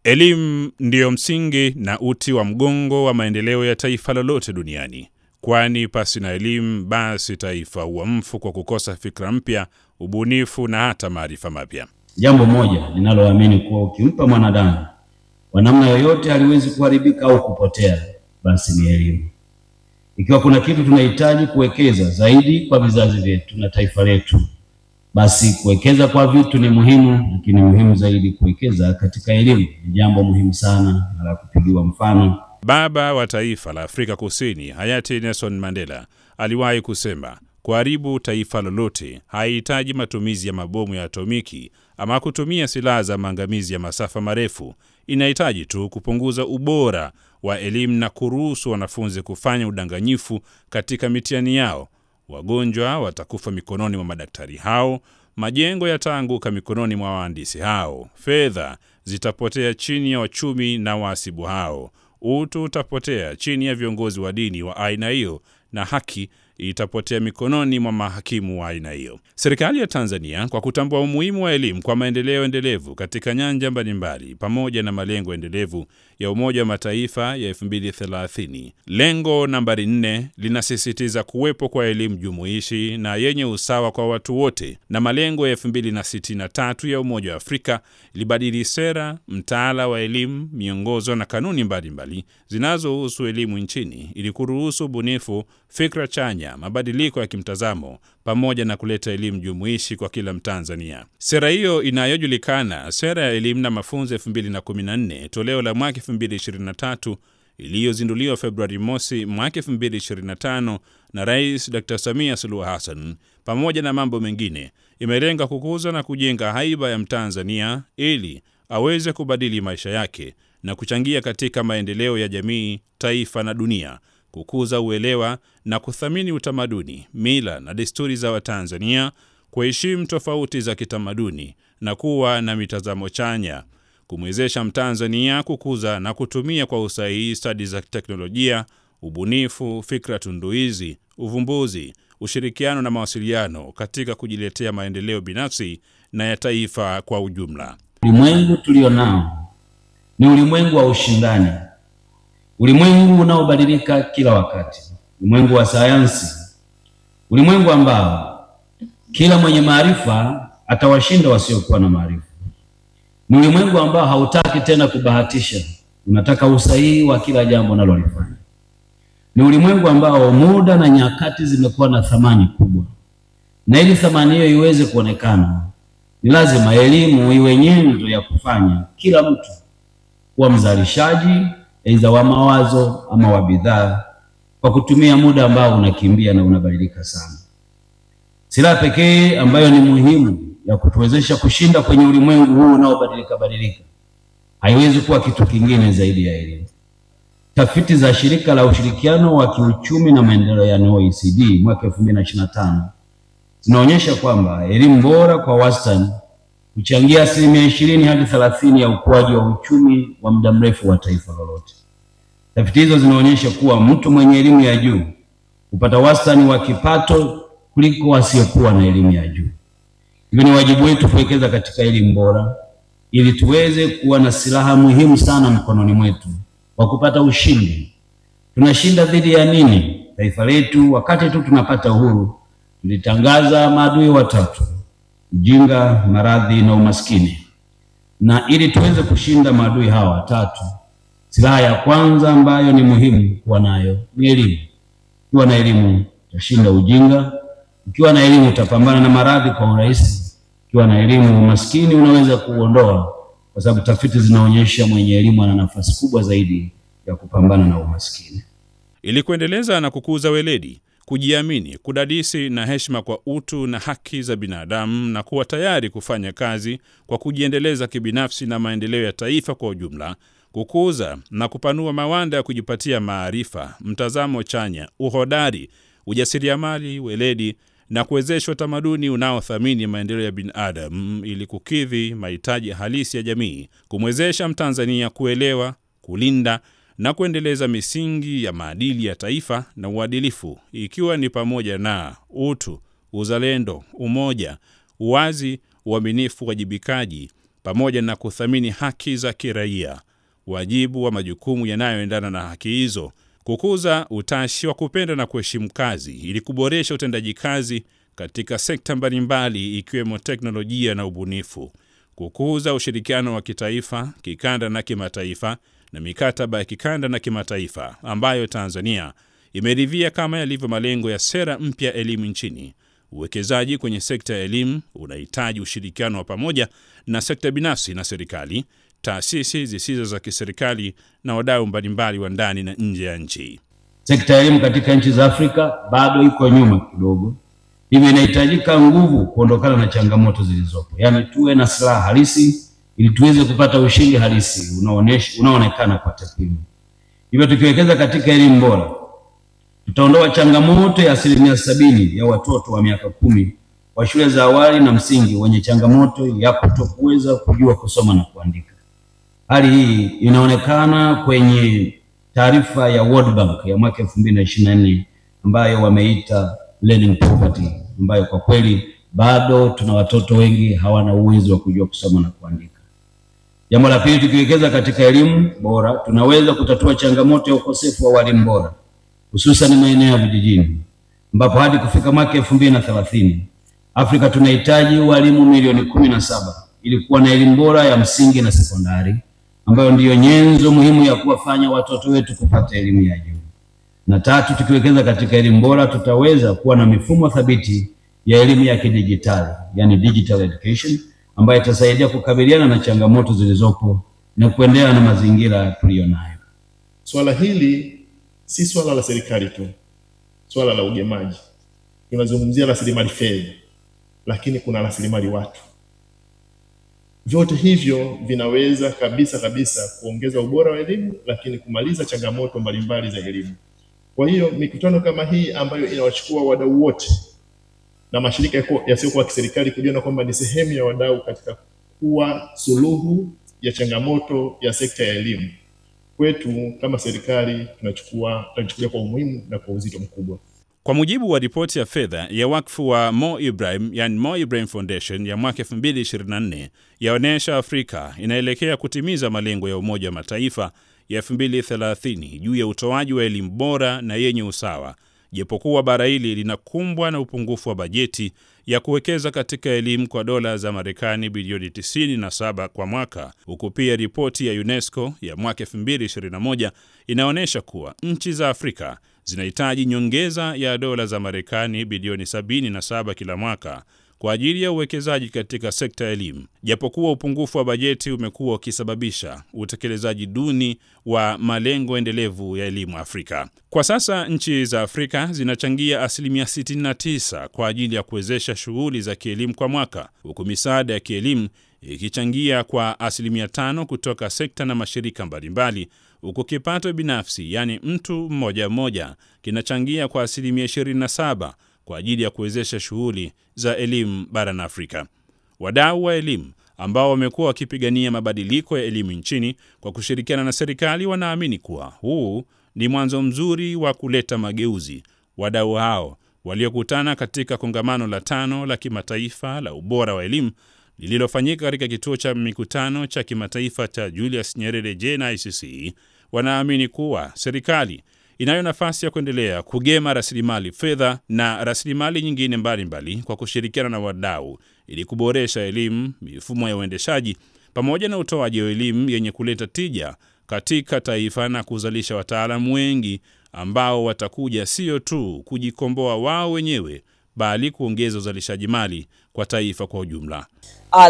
Elimu ndiyo msingi na uti wa mgongo wa maendeleo ya taifa lolote duniani. Kwani pasi na elimu basi taifa huwa mfu kwa kukosa fikra mpya, ubunifu na hata maarifa mapya. Jambo moja ninaloamini kuwa ukimpa mwanadamu kwa namna yoyote haliwezi kuharibika au kupotea, basi ni elimu. Ikiwa kuna kitu tunahitaji kuwekeza zaidi kwa vizazi vyetu na taifa letu, basi kuwekeza kwa vitu ni muhimu, lakini muhimu zaidi kuwekeza katika elimu. Ni jambo muhimu sana na la kupigiwa mfano. Baba wa taifa la Afrika Kusini, hayati Nelson Mandela, aliwahi kusema, kuharibu taifa lolote haihitaji matumizi ya mabomu ya atomiki ama kutumia silaha za maangamizi ya masafa marefu. Inahitaji tu kupunguza ubora wa elimu na kuruhusu wanafunzi kufanya udanganyifu katika mitihani yao. Wagonjwa watakufa mikononi mwa madaktari hao, majengo yataanguka mikononi mwa wahandisi hao, fedha zitapotea chini ya wachumi na wahasibu hao, utu utapotea chini ya viongozi wa dini wa aina hiyo, na haki itapotea mikononi mwa mahakimu wa aina hiyo. Serikali ya Tanzania, kwa kutambua umuhimu wa elimu kwa maendeleo endelevu katika nyanja mbalimbali pamoja na malengo endelevu ya Umoja wa Mataifa ya 2030, lengo nambari 4 linasisitiza kuwepo kwa elimu jumuishi na yenye usawa kwa watu wote, na malengo ya 2063 ya Umoja wa Afrika libadili sera, mtaala wa elimu, miongozo na kanuni mbalimbali zinazohusu elimu nchini ili kuruhusu ubunifu, fikra chanya, mabadiliko ya kimtazamo pamoja na kuleta elimu jumuishi kwa kila Mtanzania. Sera hiyo inayojulikana Sera ya Elimu na Mafunzo 2014 toleo la mwaka 2023 iliyozinduliwa Februari mosi mwaka 2025 na Rais Dr. Samia Suluhu Hassan, pamoja na mambo mengine, imelenga kukuza na kujenga haiba ya Mtanzania ili aweze kubadili maisha yake na kuchangia katika maendeleo ya jamii, taifa na dunia, kukuza uelewa na kuthamini utamaduni, mila na desturi za Watanzania, kuheshimu tofauti za kitamaduni na kuwa na mitazamo chanya, kumwezesha Mtanzania kukuza na kutumia kwa usahihi stadi za teknolojia, ubunifu, fikra tunduizi, uvumbuzi, ushirikiano na mawasiliano katika kujiletea maendeleo binafsi na ya taifa kwa ujumla. Ulimwengu tulionao ni ulimwengu wa ushindani, ulimwengu unaobadilika kila wakati, ulimwengu wa sayansi, ulimwengu ambao kila mwenye maarifa atawashinda wasiokuwa na maarifa. Ni ulimwengu ambao hautaki tena kubahatisha, unataka usahihi wa kila jambo unalolifanya. Ni ulimwengu ambao muda na nyakati zimekuwa na thamani kubwa, na ili thamani hiyo iweze kuonekana, ni lazima elimu iwe nyenzo ya kufanya kila mtu kuwa mzalishaji aidha wa mawazo ama wa bidhaa, kwa kutumia muda ambao unakimbia na unabadilika sana. Silaha pekee ambayo ni muhimu ya kutuwezesha kushinda kwenye ulimwengu huu unaobadilika haiwezi kuwa kitu kingine zaidi ya elimu. Tafiti za Shirika la Ushirikiano wa Kiuchumi na Maendeleo ya OECD mwaka 2025 zinaonyesha kwamba elimu bora kwa wastani huchangia 20 hadi 30% ya ukuaji wa uchumi wa muda mrefu wa taifa lolote. Tafiti hizo zinaonyesha kuwa mtu mwenye elimu ya juu hupata wastani wa kipato kuliko asiyekuwa na elimu ya juu. Hivyo ni wajibu wetu kuwekeza katika elimu bora ili tuweze kuwa na silaha muhimu sana mkononi mwetu wa kupata ushindi. Tunashinda dhidi ya nini? Taifa letu wakati tu tunapata uhuru tulitangaza maadui watatu: ujinga, maradhi na umaskini. Na ili tuweze kushinda maadui hawa watatu, silaha ya kwanza ambayo ni muhimu kuwa nayo ni elimu. Ukiwa na elimu utashinda ujinga, ukiwa na elimu utapambana na maradhi kwa urahisi, ukiwa na elimu umaskini unaweza kuondoa, kwa sababu tafiti zinaonyesha mwenye elimu ana nafasi kubwa zaidi ya kupambana na umaskini. Ili kuendeleza na kukuza weledi, kujiamini, kudadisi na heshima kwa utu na haki za binadamu, na kuwa tayari kufanya kazi kwa kujiendeleza kibinafsi na maendeleo ya taifa kwa ujumla, kukuza na kupanua mawanda ya kujipatia maarifa, mtazamo chanya, uhodari, ujasiriamali, weledi na kuwezeshwa tamaduni unaothamini maendeleo ya binadamu ili kukidhi mahitaji halisi ya jamii, kumwezesha Mtanzania kuelewa, kulinda na kuendeleza misingi ya maadili ya taifa na uadilifu, ikiwa ni pamoja na utu, uzalendo, umoja, uwazi, uaminifu, wajibikaji, pamoja na kuthamini haki za kiraia, wajibu wa majukumu yanayoendana na haki hizo, kukuza utashi wa kupenda na kuheshimu kazi ili kuboresha utendaji kazi katika sekta mbalimbali ikiwemo teknolojia na ubunifu, kukuza ushirikiano wa kitaifa, kikanda na kimataifa na mikataba ya kikanda na kimataifa ambayo Tanzania imeridhia kama yalivyo malengo ya sera mpya elimu nchini. Uwekezaji kwenye sekta ya elimu unahitaji ushirikiano wa pamoja na sekta binafsi na serikali, taasisi zisizo za kiserikali na wadau mbalimbali wa ndani na nje ya nchi. Sekta ya elimu katika nchi za Afrika bado iko nyuma kidogo. Hivyo inahitajika nguvu kuondokana na changamoto zilizopo. Yaani tuwe na silaha halisi ili tuweze kupata ushindi halisi unaoonekana kwa takwimu. Hivyo tukiwekeza katika elimu bora, tutaondoa changamoto ya 70% ya watoto wa miaka 10 wa shule za awali na msingi wenye changamoto ya kutokuweza kujua kusoma na kuandika. Hali hii inaonekana kwenye taarifa ya World Bank ya mwaka 2024 ambayo wameita learning poverty, ambayo kwa kweli bado tuna watoto wengi hawana uwezo wa kujua kusoma na kuandika. Jambo la pili, tukiwekeza katika elimu bora, tunaweza kutatua changamoto ya ukosefu wa walimu bora, hususan maeneo ya vijijini, ambapo hadi kufika mwaka 2030 Afrika tunahitaji walimu milioni 17 ili kuwa na elimu bora ya msingi na sekondari, ambayo ndiyo nyenzo muhimu ya kuwafanya watoto wetu kupata elimu ya juu. Na tatu, tukiwekeza katika elimu bora, tutaweza kuwa na mifumo thabiti ya elimu ya kidijitali, yani digital education, ambayo itasaidia kukabiliana na changamoto zilizopo na kuendelea na mazingira tuliyonayo. Swala hili si swala la serikali tu, swala la ugemaji. Tunazungumzia rasilimali fedha, lakini kuna rasilimali watu. Vyote hivyo vinaweza kabisa kuongeza ubora wa elimu, lakini kumaliza changamoto mbalimbali za elimu. Kwa hiyo mikutano kama hii ambayo inawachukua wadau wote na mashirika yasiyokuwa kiserikali kujiona kwamba ni sehemu ya wadau katika kuwa suluhu ya changamoto ya sekta ya elimu, kwetu kama serikali tunachukulia kwa umuhimu na kwa uzito mkubwa. Kwa mujibu wa ripoti ya fedha ya wakfu wa Mo Ibrahim, yani Mo Ibrahim Foundation ya mwaka 2024, yaonesha Afrika inaelekea kutimiza malengo ya Umoja wa Mataifa ya 2030 juu ya utoaji wa elimu bora na yenye usawa, japokuwa bara hili linakumbwa na upungufu wa bajeti ya kuwekeza katika elimu kwa dola za Marekani bilioni 97 kwa mwaka. Huku pia ripoti ya UNESCO ya mwaka 2021 inaonyesha kuwa nchi za Afrika zinahitaji nyongeza ya dola za Marekani bilioni 77 kila mwaka kwa ajili ya uwekezaji katika sekta ya elimu, japokuwa upungufu wa bajeti umekuwa ukisababisha utekelezaji duni wa malengo endelevu ya elimu Afrika. Kwa sasa nchi za Afrika zinachangia 69% kwa ajili ya kuwezesha shughuli za kielimu kwa mwaka, huku misaada ya kielimu ikichangia kwa 5% kutoka sekta na mashirika mbalimbali, huku kipato binafsi, yani mtu mmoja mmoja, kinachangia kwa 27% kwa ajili ya kuwezesha shughuli za elimu barani Afrika. Wadau wa elimu ambao wamekuwa wakipigania mabadiliko ya elimu nchini kwa kushirikiana na serikali wanaamini kuwa huu ni mwanzo mzuri wa kuleta mageuzi. Wadau hao waliokutana katika kongamano la 5 la kimataifa la ubora wa elimu lililofanyika katika kituo cha mikutano cha kimataifa cha Julius Nyerere JNICC wanaamini kuwa serikali inayo nafasi ya kuendelea kugema rasilimali fedha na rasilimali nyingine mbalimbali kwa kushirikiana na wadau ili kuboresha elimu, mifumo ya uendeshaji pamoja na utoaji wa elimu yenye kuleta tija katika taifa na kuzalisha wataalamu wengi ambao watakuja sio tu kujikomboa wao wenyewe bali kuongeza uzalishaji mali kwa taifa kwa ujumla.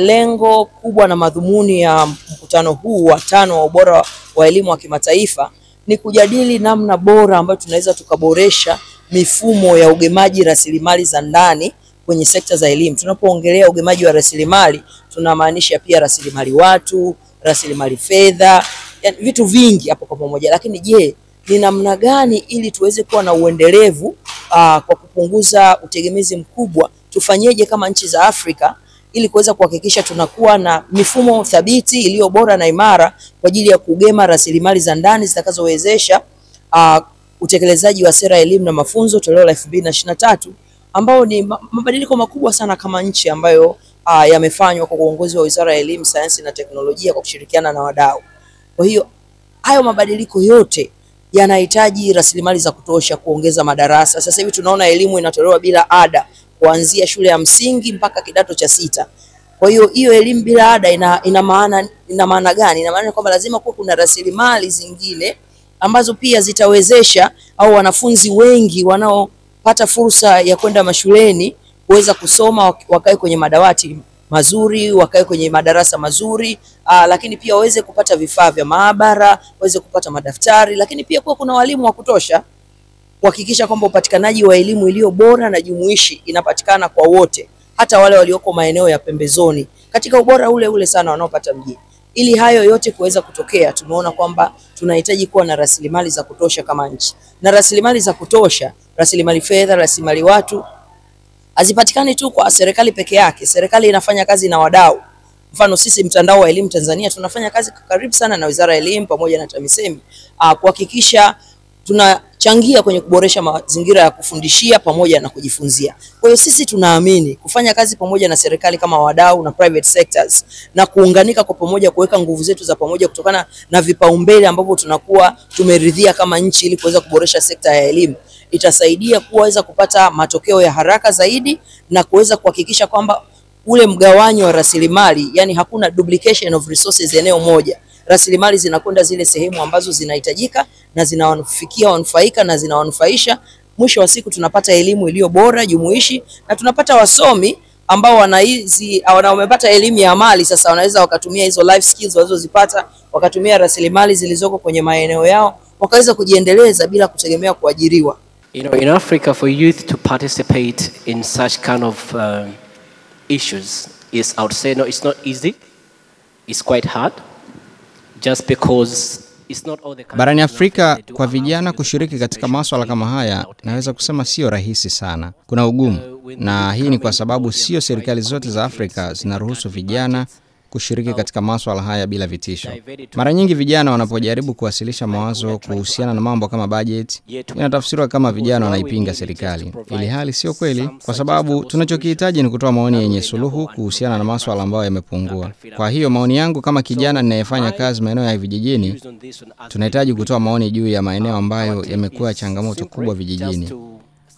Lengo kubwa na madhumuni ya mkutano huu wa 5 wa ubora wa elimu wa kimataifa ni kujadili namna bora ambayo tunaweza tukaboresha mifumo ya ugemaji rasilimali za ndani kwenye sekta za elimu. Tunapoongelea ugemaji wa rasilimali, tunamaanisha pia rasilimali watu, rasilimali fedha, yani vitu vingi hapo kwa pamoja. Lakini je, ni namna gani ili tuweze kuwa na uendelevu kwa kupunguza utegemezi mkubwa? Tufanyeje kama nchi za Afrika ili kuweza kuhakikisha tunakuwa na mifumo thabiti iliyo bora na imara kwa ajili ya kugema rasilimali za ndani zitakazowezesha utekelezaji wa sera ya elimu na mafunzo toleo la 2023 ambao ni mabadiliko makubwa sana kama nchi ambayo yamefanywa kwa uongozi wa Wizara ya Elimu, Sayansi na Teknolojia kwa kushirikiana na wadau. Kwa hiyo hayo mabadiliko yote yanahitaji rasilimali za kutosha kuongeza madarasa. Sasa hivi tunaona elimu inatolewa bila ada kuanzia shule ya msingi mpaka kidato cha 6. Kwa hiyo hiyo elimu bila ada ina maana gani? Ina maana kwamba lazima kuwa kuna rasilimali zingine ambazo pia zitawezesha au wanafunzi wengi wanaopata fursa ya kwenda mashuleni kuweza kusoma, wakae kwenye madawati mazuri, wakae kwenye madarasa mazuri, lakini pia waweze kupata vifaa vya maabara, waweze kupata madaftari, lakini pia kuwa kuna walimu wa kutosha kuhakikisha kwamba upatikanaji wa elimu iliyo bora na jumuishi inapatikana kwa wote, hata wale walioko maeneo ya pembezoni katika ubora ule ule sana wanaopata mjini. Ili hayo yote kuweza kutokea, tumeona kwamba tunahitaji kuwa na rasilimali za kutosha kama nchi. Na rasilimali za kutosha, rasilimali fedha, rasilimali watu, hazipatikani tu kwa serikali peke yake. Serikali inafanya kazi na wadau. Mfano sisi Mtandao wa Elimu Tanzania tunafanya kazi karibu sana na Wizara ya Elimu pamoja na TAMISEMI kuhakikisha tunachangia kwenye kuboresha mazingira ya kufundishia pamoja na kujifunzia. Kwa hiyo sisi tunaamini kufanya kazi pamoja na serikali kama wadau na private sectors na kuunganika kwa pamoja, kuweka nguvu zetu za pamoja kutokana na vipaumbele ambavyo tunakuwa tumeridhia kama nchi ili kuweza kuboresha sekta ya elimu, itasaidia kuweza kupata matokeo ya haraka zaidi na kuweza kuhakikisha kwamba ule mgawanyo wa rasilimali, yani hakuna duplication of resources eneo moja. Rasilimali zinakwenda zile sehemu ambazo zinahitajika na zinawafikia wanufaika na zinawanufaisha. Mwisho wa siku tunapata elimu iliyo bora, jumuishi, na tunapata wasomi ambao wamepata elimu ya amali. Sasa wanaweza wakatumia hizo life skills walizozipata, wakatumia rasilimali zilizoko kwenye maeneo yao, wakaweza kujiendeleza bila kutegemea kuajiriwa. In Africa, for youth to participate in such kind of issues is, I would say, no, it's not easy. It's quite hard. Just because it's not all the Barani Afrika kwa vijana kushiriki katika masuala kama haya, naweza kusema sio rahisi sana. Kuna ugumu, na hii ni kwa sababu sio serikali zote za Afrika zinaruhusu vijana kushiriki katika masuala haya bila vitisho. Mara nyingi vijana wanapojaribu kuwasilisha mawazo kuhusiana na mambo kama budget, inatafsiriwa kama vijana wanaipinga serikali. Ili hali sio kweli, kwa sababu tunachokihitaji ni kutoa maoni yenye suluhu kuhusiana na masuala ambayo yamepungua. Kwa hiyo maoni yangu kama kijana ninayefanya kazi maeneo ya vijijini, tunahitaji kutoa maoni juu ya maeneo ambayo yamekuwa changamoto kubwa vijijini,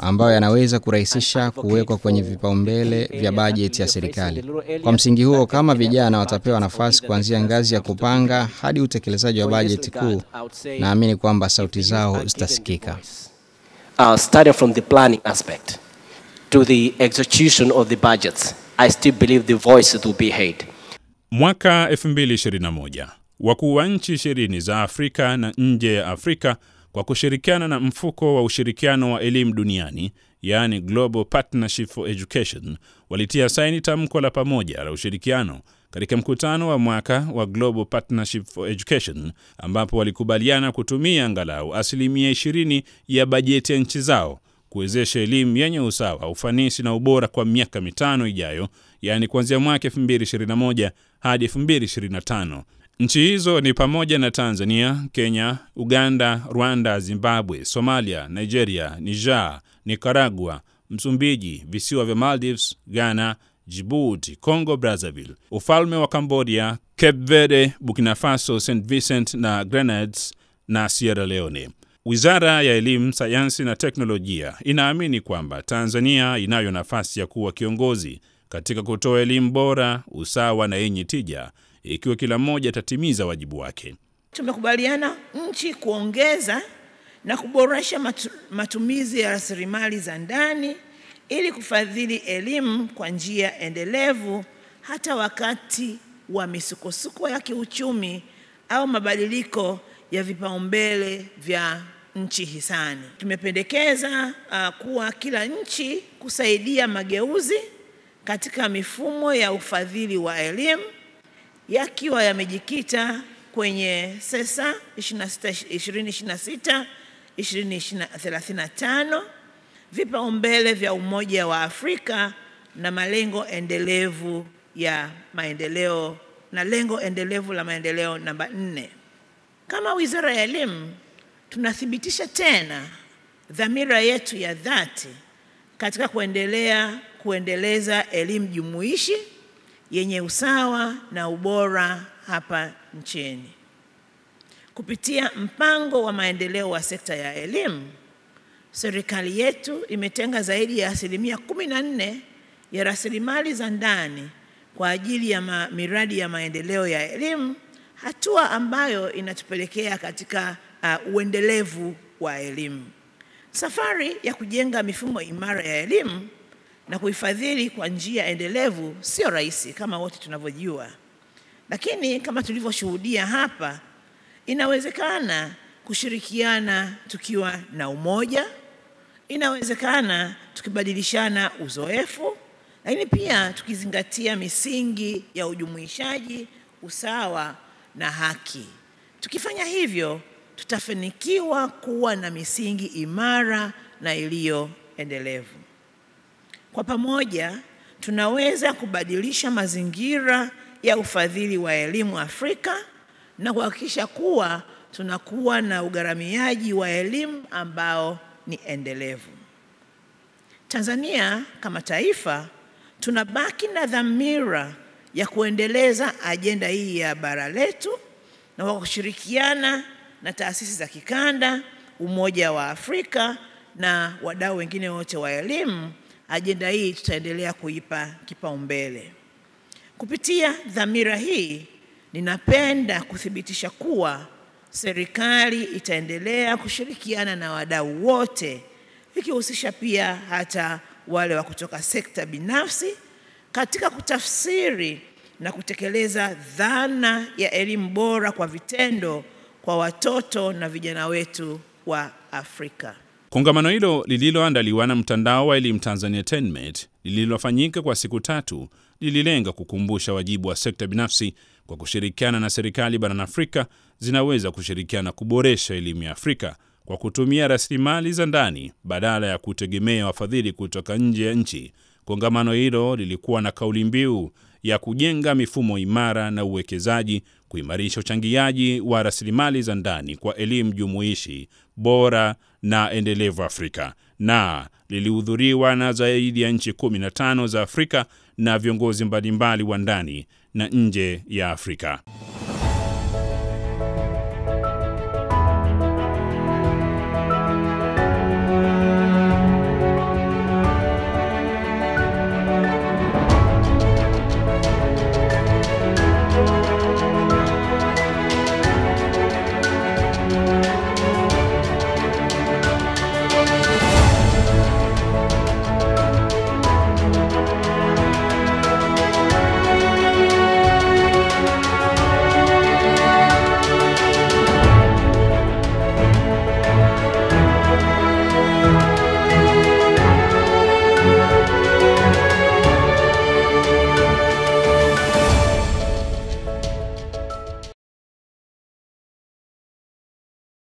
ambayo yanaweza kurahisisha kuwekwa kwenye vipaumbele vya bajeti ya serikali. Kwa msingi huo, kama vijana watapewa nafasi kuanzia ngazi ya kupanga hadi utekelezaji wa bajeti kuu, naamini kwamba sauti zao zitasikika. Starting from the planning aspect to the execution of the budgets, I still believe the voices will be heard. Mwaka 2021, wakuu wa nchi 20 za Afrika na nje ya Afrika kwa kushirikiana na mfuko wa ushirikiano wa elimu duniani, yani Global Partnership for Education, walitia saini tamko la pamoja la ushirikiano katika mkutano wa mwaka wa Global Partnership for Education, ambapo walikubaliana kutumia angalau 20% ya bajeti ya nchi zao kuwezesha elimu yenye usawa, ufanisi na ubora kwa miaka 5 ijayo, yani kuanzia mwaka 2021 hadi 2025. Nchi hizo ni pamoja na Tanzania, Kenya, Uganda, Rwanda, Zimbabwe, Somalia, Nigeria, Niger, Nicaragua, Msumbiji, visiwa vya Maldives, Ghana, Djibouti, Congo Brazzaville, ufalme wa Cambodia, Cape Verde, Burkina Faso, St. Vincent na Grenadines na Sierra Leone. Wizara ya Elimu, Sayansi na Teknolojia inaamini kwamba Tanzania inayo nafasi ya kuwa kiongozi katika kutoa elimu bora, usawa na yenye tija, ikiwa kila mmoja atatimiza wajibu wake. Tumekubaliana nchi kuongeza na kuboresha matumizi ya rasilimali za ndani ili kufadhili elimu kwa njia endelevu hata wakati wa misukosuko ya kiuchumi au mabadiliko ya vipaumbele vya nchi hisani. Tumependekeza kuwa kila nchi kusaidia mageuzi katika mifumo ya ufadhili wa elimu yakiwa yamejikita kwenye sesa 2026-2035, vipaumbele vya Umoja wa Afrika na malengo endelevu ya maendeleo na lengo endelevu la maendeleo namba 4. Kama Wizara ya Elimu tunathibitisha tena dhamira yetu ya dhati katika kuendeleza elimu jumuishi yenye usawa na ubora hapa nchini. Kupitia mpango wa maendeleo wa sekta ya elimu, serikali yetu imetenga zaidi ya 14% ya rasilimali za ndani kwa ajili ya miradi ya maendeleo ya elimu, hatua ambayo inatupelekea katika uendelevu wa elimu. Safari ya kujenga mifumo imara ya elimu na kuifadhili kwa njia endelevu sio rahisi kama wote tunavyojua. Lakini kama tulivyoshuhudia hapa, inawezekana kushirikiana tukiwa na umoja, inawezekana tukibadilishana uzoefu, lakini pia tukizingatia misingi ya ujumuishaji, usawa na haki. Tukifanya hivyo, tutafanikiwa kuwa na misingi imara na iliyoendelevu. Kwa pamoja, tunaweza kubadilisha mazingira ya ufadhili wa elimu Afrika na kuhakikisha kuwa tunakuwa na ugharamiaji wa elimu ambao ni endelevu. Tanzania kama taifa tunabaki na dhamira ya kuendeleza ajenda hii ya bara letu, na kwa kushirikiana na taasisi za kikanda, Umoja wa Afrika na wadau wengine wote wa elimu, ajenda hii tutaendelea kuipa kipaumbele. Kupitia dhamira hii, ninapenda kuthibitisha kuwa serikali itaendelea kushirikiana na wadau wote, ikihusisha pia hata wale wa kutoka sekta binafsi, katika kutafsiri na kutekeleza dhana ya elimu bora kwa vitendo kwa watoto na vijana wetu wa Afrika. Kongamano hilo lililoandaliwa na mtandao wa elimu Tanzania TENMET, lililofanyika kwa siku 3, lililenga kukumbusha wajibu wa sekta binafsi kwa kushirikiana na serikali barani Afrika zinaweza kushirikiana kuboresha elimu ya Afrika kwa kutumia rasilimali za ndani badala ya kutegemea wafadhili kutoka nje ya nchi. Kongamano hilo lilikuwa na kauli mbiu ya kujenga mifumo imara na uwekezaji, kuimarisha uchangiaji wa rasilimali za ndani kwa elimu jumuishi, bora na endelevu Afrika, na lilihudhuriwa na zaidi ya nchi 15 za Afrika na viongozi mbalimbali wa ndani na nje ya Afrika.